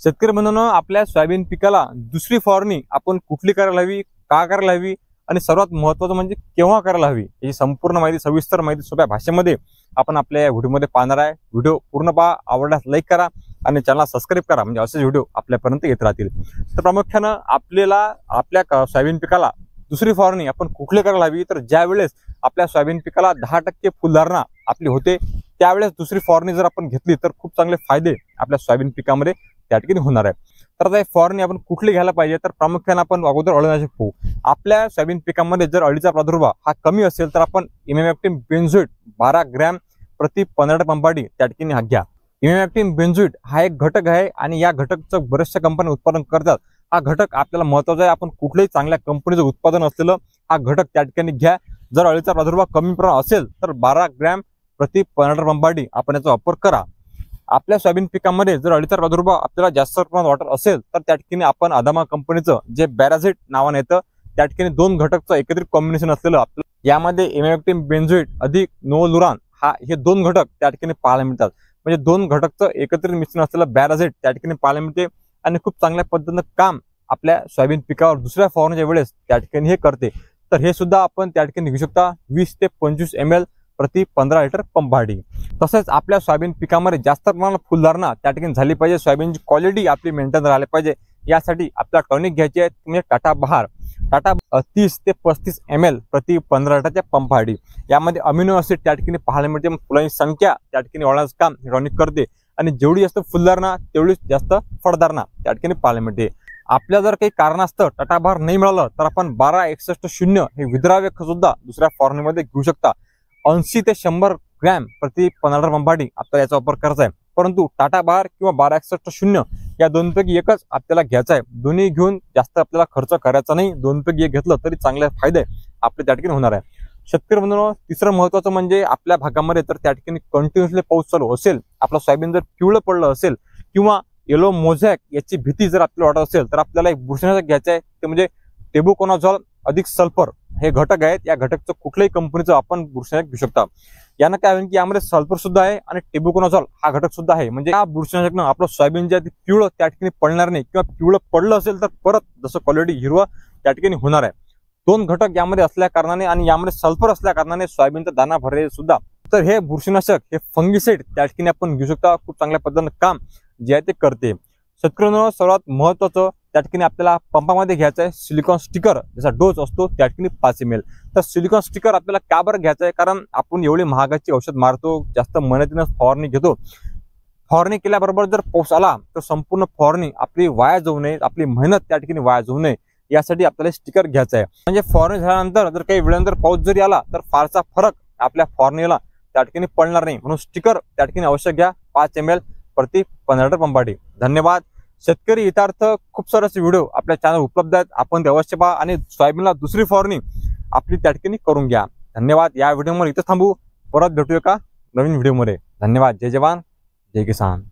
शेतकरी बंधूंनो, आपल्या सोयाबीन पिकाला दुसरी फवारणी आपण कुठली करायला हवी, का करायला हवी आणि सर्वात महत्त्वाचं म्हणजे केव्हा करायला हवी, याची संपूर्ण माहिती, सविस्तर माहिती सोप्या भाषेमध्ये आपण आपल्या व्हिडिओमध्ये पाहणार आहे। व्हिडिओ पूर्ण पहा, आवडल्यास लाईक करा आणि चॅनलला सबस्क्राइब करा, म्हणजे असेच व्हिडिओ आपल्यापर्यंत येत राहतील। तर प्रामुख्याने आपल्याला आपल्या सोयाबीन पिकाला दुसरी फवारणी आपण कुठली करायला हवी, तर ज्या वेळेस आपल्या सोयाबीन पिकाला 10% फुलधारणा आपली होते त्यावेळेस दुसरी फवारणी जर आपण घेतली तर खूप चांगले फायदे आपल्या सोयाबीन पिकामध्ये त्या ठिकाणी होणार आहे। तर आता फवारणी आपण कुठली घ्यायला पाहिजे, तर प्रामुख्याने आपण अगोदर अळीनाशक पाहू। आपल्या सोयाबीन पिकामध्ये जर अळीचा प्रादुर्भाव हा कमी असेल तर आपण इमेमॅक्टिन बेंझोएट 12 ग्रॅम प्रति 15 पंपाडी त्या ठिकाणी घ्या। इमेमॅक्टिन बेंझोएट हा एक घटक आहे आणि या घटकचं बरेचशा कंपन्या उत्पादन करतात। हा घटक आपल्याला महत्त्वाचा आहे, आपण कुठल्याही चांगल्या कंपनीचं उत्पादन असलेलं हा घटक त्या ठिकाणी घ्या। जर अळीचा प्रादुर्भाव कमी प्रमाणात असेल तर 12 ग्रॅम प्रति 15 पंपाडी आपण याचा वापर करा। आपल्या सोयाबीन पिकामध्ये जर अळीचा प्रादुर्भाव आपल्याला जास्त प्रमाणात वाटत असेल तर त्या ठिकाणी आपण अदामा कंपनीचं जे बॅराझेट नावाने येतं त्या ठिकाणी 2 घटकचं एकत्रित कॉम्बिनेशन असलेलं आपलं यामध्ये इमेमॅक्टिन बेंझोएट अधिक नोवोलुरान हे 2 घटक त्या ठिकाणी पाहायला मिळतात। म्हणजे 2 घटकचं एकत्रित मिश्रण असलेलं बॅराझेट त्या ठिकाणी पाहायला मिळते आणि खूप चांगल्या पद्धतीने काम आपल्या सोयाबीन पिकावर दुसऱ्या फवारणीच्या वेळेस त्या ठिकाणी हे करते। तर हे सुद्धा आपण त्या ठिकाणी घेऊ शकता 20 ते 25 ml प्रति 15 लिटर पंपाडी। तसेच आपल्या सोयाबीन पिकामध्ये जास्त प्रमाणात फुलधारणा त्या ठिकाणी झाली पाहिजे, सोयाबीनची क्वालिटी आपली मेंटेन राहिली पाहिजे, यासाठी आपल्याला टॉनिक घ्यायची आहे, म्हणजे टाटा बहार 30 ते 35 ml प्रति 15 लिटरच्या पंपाडी। यामध्ये अमिनो ऍसिड त्या ठिकाणी पाहायला मिळते, फुलांची संख्या त्या ठिकाणी वाढवण्याचं काम टॉनिक करते आणि जेवढी जास्त फुलधारणा तेवढीच जास्त फळधारणा त्या ठिकाणी पाहायला मिळते। आपल्या जर काही कारणास्तव टाटा बहार नाही मिळालं तर आपण 1261 हे विद्राव्य खत सुद्धा दुसऱ्या फवारणीमध्ये घेऊ शकता। 80 ते 100 ग्रॅम प्रति 15 पंपाडी आपल्याला याचा वापर करायचा आहे, परंतु टाटा बहार किंवा 1261 या दोनपैकी एकच आपल्याला घ्यायचा आहे। दोन्ही घेऊन जास्त आपल्याला खर्च करायचा नाही, दोनपैकी एक घेतलं तरी चांगले फायदे आपल्या त्या ठिकाणी होणार आहे। शेतकरी बंधूंनो, तिसरं महत्त्वाचं म्हणजे आपल्या भागामध्ये तर त्या ठिकाणी कंटिन्युअसली पाऊस चालू असेल, आपलं सोयाबीन जर पिवळं पडलं असेल किंवा येलो मोझॅक याची भीती जर आपल्याला वाटत असेल तर आपल्याला एक बुरशीनाशक घ्यायचं आहे, ते म्हणजे टेबुकोनाझोल अधिक सल्फर हे घटक आहेत। या घटकचं कुठल्याही कंपनीचं आपण बुरशीनाशक घेऊ शकता। यानं काय होईल की यामध्ये सल्फर सुद्धा आहे आणि टेबुकोनाझोल हा घटक सुद्धा आहे, म्हणजे या बुरशीनाशकनं आपलं सोयाबीन जे पिवळं त्या ठिकाणी पडणार नाही किंवा पिवळं पडलं असेल तर परत जसं क्वालिटी हिरवं त्या ठिकाणी होणार आहे। 2 घटक यामध्ये असल्या कारणाने आणि यामध्ये सल्फर असल्या कारणाने सोयाबीनचा दाना भरेल सुद्धा। तर हे बुरशीनाशक हे फंगिसाइड त्या ठिकाणी आपण घेऊ शकता, खूप चांगल्या पद्धतीने काम जे आहे ते करते। शेतकऱ्यांनो, सर्वात महत्त्वाचं त्या ठिकाणी आपल्याला पंपामध्ये घ्यायचं आहे सिलिकॉन स्टिकर, ज्याचा डोस असतो त्या ठिकाणी 5 ml। तर सिलिकॉन स्टिकर आपल्याला का बरं घ्यायचं आहे, कारण आपण एवढी महागाची औषध मारतो, जास्त मेहनतीने फवारणी घेतो, फवारणी केल्याबरोबर जर पाऊस आला तर संपूर्ण फवारणी आपली वाया जाऊ नये, आपली मेहनत त्या ठिकाणी वाया जाऊ नये, यासाठी आपल्याला स्टिकर घ्यायचं आहे। म्हणजे फवारणी झाल्यानंतर जर काही वेळानंतर पाऊस जरी आला तर फारसा फरक आपल्या फवारणीला त्या ठिकाणी पडणार नाही, म्हणून स्टिकर त्या ठिकाणी अवश्य घ्या 5 ml प्रति 15 लिटर पंपाडी। धन्यवाद। शेतकरी हितार्थ खूप सारे व्हिडिओ आपल्या चॅनल उपलब्ध आहेत, आपण ते अवश्य पहा आणि सोयाबीनला दुसरी फवारणी आपली त्या ठिकाणी करून घ्या। धन्यवाद। या व्हिडिओमध्ये इथं थांबू, परत भेटू एका नवीन व्हिडिओमध्ये। धन्यवाद। जय जवान जय किसान।